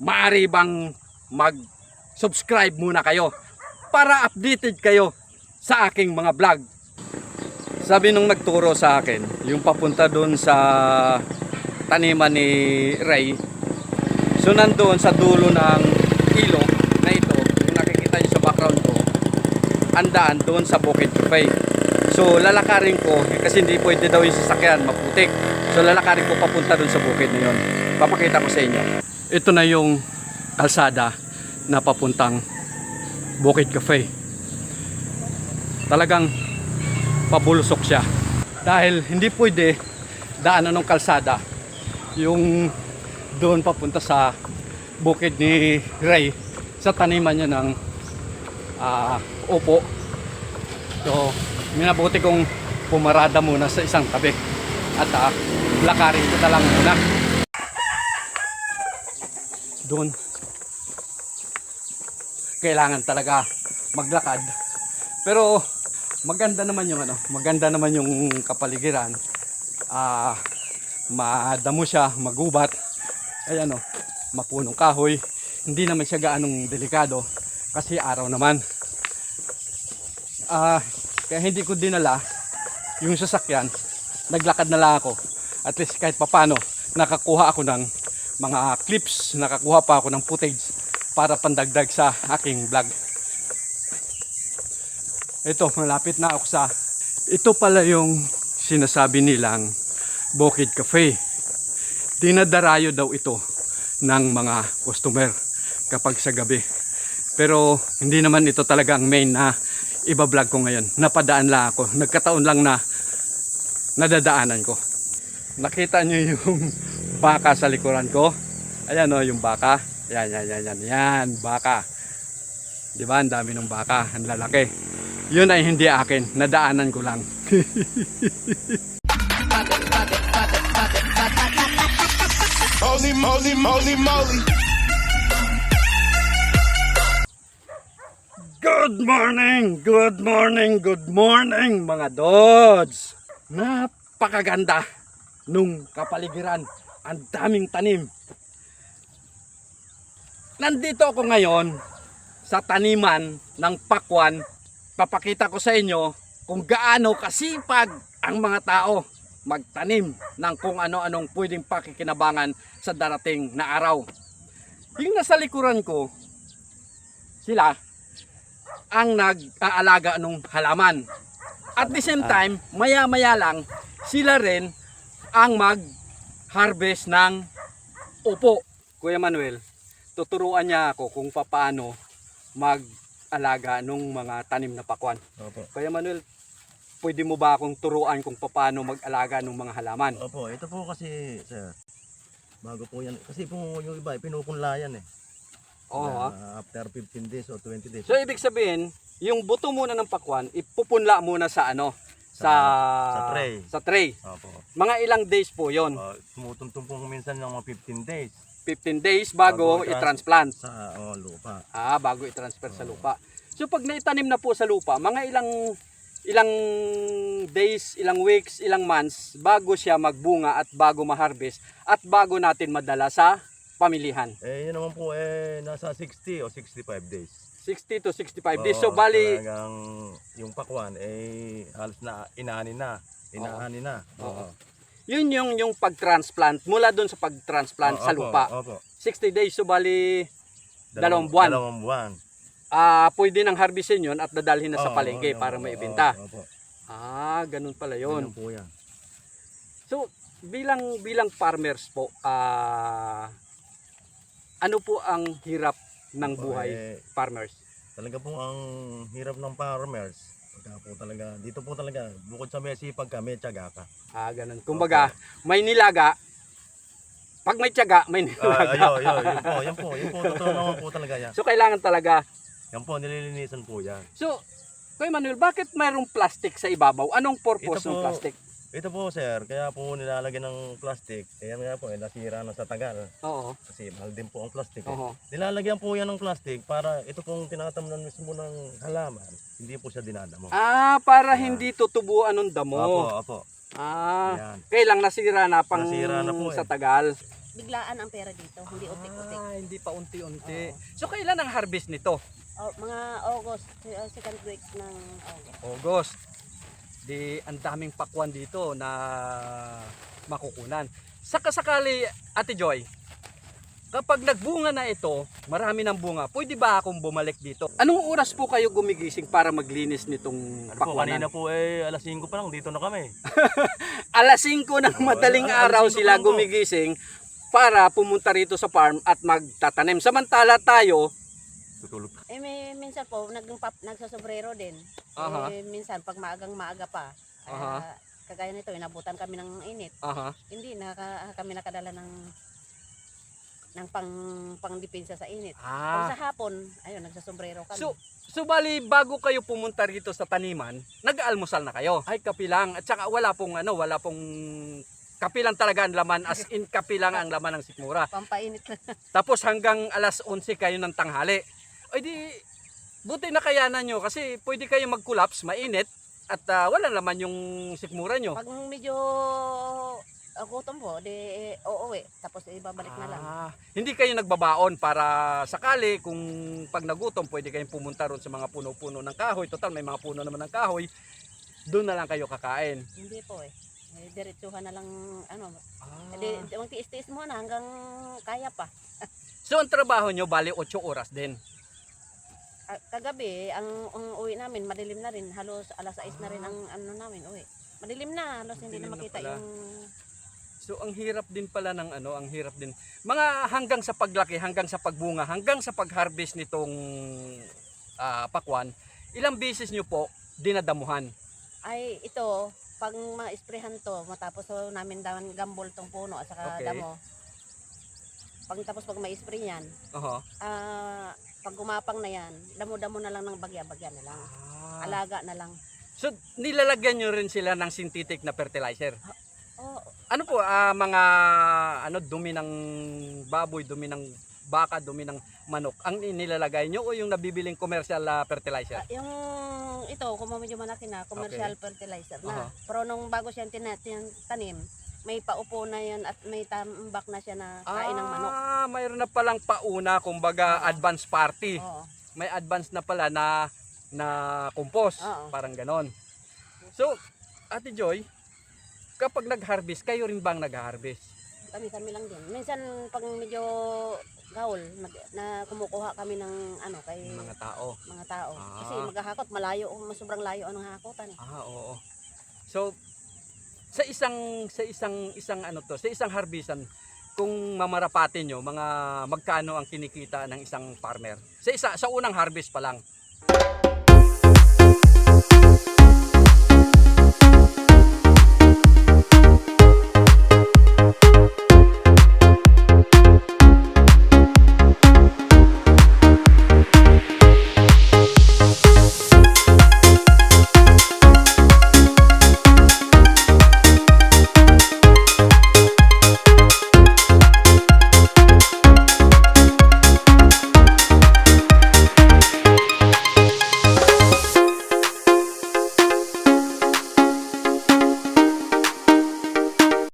maaari bang mag-subscribe muna kayo para updated kayo sa aking mga vlog. Sabi nung nagturo sa akin, yung papunta doon sa taniman ni Ray, so nandoon sa dulo ng ilog na ito, yung nakikita nyo sa background ko, andaan doon sa Bukid Cafe. So lalakarin ko, kasi hindi pwede daw yung sasakyan, maputik. So lalakarin ko papunta doon sa bukid na yun. Papakita ko sa inyo. Ito na yung kalsada na papuntang Bukid Cafe. Talagang pabulusok siya. Dahil hindi pwede daanan ng kalsada yung doon papunta sa bukid ni Ray, sa taniman niya ng upo. So minabuti kong pumarada muna sa isang tabi at lakarin ko na lang muna doon. Kailangan talaga maglakad, pero maganda naman yung maganda naman yung kapaligiran. Madamo siya, magubat. Ayan mapunong kahoy. Hindi naman siya gaanong delikado kasi araw naman. Kaya hindi ko dinala yung sasakyan, naglakad na lang ako. At least kahit papano nakakuha ako ng mga clips, nakakuha pa ako ng footage para pandagdag sa aking vlog. Ito, malapit na ako sa, ito pala yung sinasabi nilang Bukid Cafe. Dinadarayo daw ito ng mga customer kapag sa gabi. Pero hindi naman ito talaga ang main na iba-vlog ko ngayon. Napadaan lang ako. Nagkataon lang na nadadaanan ko. Nakita nyo yung baka sa likuran ko? Ayan yung baka. Yan, baka. Diba? Ang dami ng baka. Ang lalaki. Yun ay hindi akin. Nadaanan ko lang. Holy moly. Good morning mga Dods. Napakaganda nung kapaligiran. Ang daming tanim. Nandito ako ngayon sa taniman ng pakwan. Papakita ko sa inyo kung gaano kasipag ang mga tao magtanim ng kung ano-anong pwedeng pakikinabangan sa darating na araw. Yung nasa likuran ko, sila ang nag-aalaga ng halaman. At the same time, maya-maya lang, sila rin ang mag-harvest ng upo. Kuya Manuel, tuturuan niya ako kung paano mag-alaga ng mga tanim na pakwan. Opo. Kuya Manuel, pwede mo ba akong turuan kung paano mag-alaga ng mga halaman? Opo, ito po kasi, sir, bago po yan. Kasi po yung iba, pinupunla yan eh. Oo. After 15 days o 20 days. So ibig sabihin, yung buto muna ng pakwan, ipupunla muna sa sa tray. Sa tray. Opo. Mga ilang days po 'yon? Tumutuntong po minsan ng mga 15 days. 15 days bago i-transplant sa lupa. Bago i-transfer sa lupa. So pag naitanim na po sa lupa, mga ilang days, ilang weeks, ilang months bago siya magbunga at bago ma-harvest at bago natin madala sa pamilihan. Yun naman po nasa 60 o 65 days. 60 to 65 days. So bali talagang yung pakwan halos na inaanin na. Oo. Yun yung pag-transplant mula doon sa pag-transplant sa lupa. Opo. 60 days, so bali 2 buwan. 2 buwan. Pwede nang harvestin yun at dadalhin na sa palengke para maibenta. Opo. Ganun pala yun. Ganun po yan. So bilang farmers po, ano po ang hirap ng buhay farmers? Talaga po ang hirap ng farmers. Dito po talaga, bukod sa may sipag ka, may tiyaga ka. Ganun. Kumbaga, may nilaga. Pag may tiyaga, may nilaga. Yun po, totoo naman po talaga yan. So kailangan talaga. Yan po, nililinisan po yan. So, Kuya Manuel, bakit mayroong plastic sa ibabaw? Anong purpose ng plastic? Ito po sir, kaya po nilalagyan ng plastic. Kaya nga po, nasira na sa tagal. Oo. Kasi mahal din po ang plastic. Oo. Nilalagyan po yan ng plastic para ito pong tinatamnan mismo ng halaman, hindi po siya dinadamo. Para hindi tutubuan ng damo. Opo. Kailang nasira na pang Nasira na po sa tagal. biglaan ang pera dito, hindi utik-utik. Hindi pa unti-unti. Oo. So kailan ang harvest nito? Mga August, second week ng August. August. Di ang daming pakwan dito na makukunan. Sakasakali, Ate Joy, kapag nagbunga na ito, marami ng bunga, pwede ba akong bumalik dito? Anong oras po kayo gumigising para maglinis nitong Ano po, pakwanan? kanina po alas 5 pa lang, dito na kami. Alas 5 ng madaling alas araw 5 sila pa lang po. gumigising para pumunta rito sa farm at magtatanim. Samantala tayo, Tutulog. Minsan po, nagsasobrero din. Aha. Minsan, pag maaga pa, Aha. kagaya nito, inabutan kami ng init. aha, Hindi, kami nakadala ng pangdepensa sa init. Kung sa hapon, ayun, nagsasombrero kami. So bali bago kayo pumunta rito sa taniman, nag-almusal na kayo. Ay kape lang at saka wala pong kape lang talaga ang laman, as in kape lang ang laman ng sikmura. Pampainit lang. Tapos hanggang alas 11 kayo ng tanghali. Ay di buti na kayanan nyo kasi pwede kayo mag-collapse, mainit at wala naman yung sikmura nyo. Pag medyo gutom po, di uuwi. Tapos ibabalik na lang. Hindi kayo nagbabaon para sakali kung pag nagutom pwede kayong pumunta ron sa mga puno-puno ng kahoy. Total may mga puno naman ng kahoy. Doon na lang kayo kakain. Hindi po eh. Diretsuhan na lang, magtiis-tiis muna hanggang kaya pa. So ang trabaho nyo bali 8 oras din. Kagabi, ang uwi namin, madilim na rin. Halos alas 6 na rin ang namin uwi. Madilim na, halos hindi Madilim na na makita pala. yung... So ang hirap din pala ng ang hirap din. Mga hanggang sa paglaki, hanggang sa pagbunga, hanggang sa pag-harvest nitong pakwan, ilang beses nyo po dinadamuhan? Ay, ito, pag ma-sprayhan to, matapos namin gambol tong puno at saka Okay. damo. Pag ma-spray yan, Oho. pag gumapang na yan, damo-damo na lang ng bagya-bagya na lang. Alaga na lang. So nilalagyan nyo rin sila ng synthetic na fertilizer. Oh, Ano po mga dumi ng baboy, dumi ng baka, dumi ng manok ang nilalagay nyo o yung nabibiling commercial fertilizer? yung ito, kung medyo malaki na, commercial fertilizer Aha. na. Pero nung bago siya tanim, may paupo na yan at may tambak na siya na kain ng manok. Mayroon na palang pauna, kumbaga advance party. Oo. May advance na pala na compost, Oo. parang ganon. So, Ate Joy, kapag nag-harvest, kayo rin bang nag-harvest? Kami lang din. Minsan pag medyo gaul, na kumukuha kami ng kay Mga tao. mga tao. Ah. Kasi maghahakot, malayo, sobrang layo ang hakotan eh. Oo. So, sa isang harvestan, kung mamarapatin nyo, magkano ang kinikita ng isang farmer? Sa unang harvest pa lang.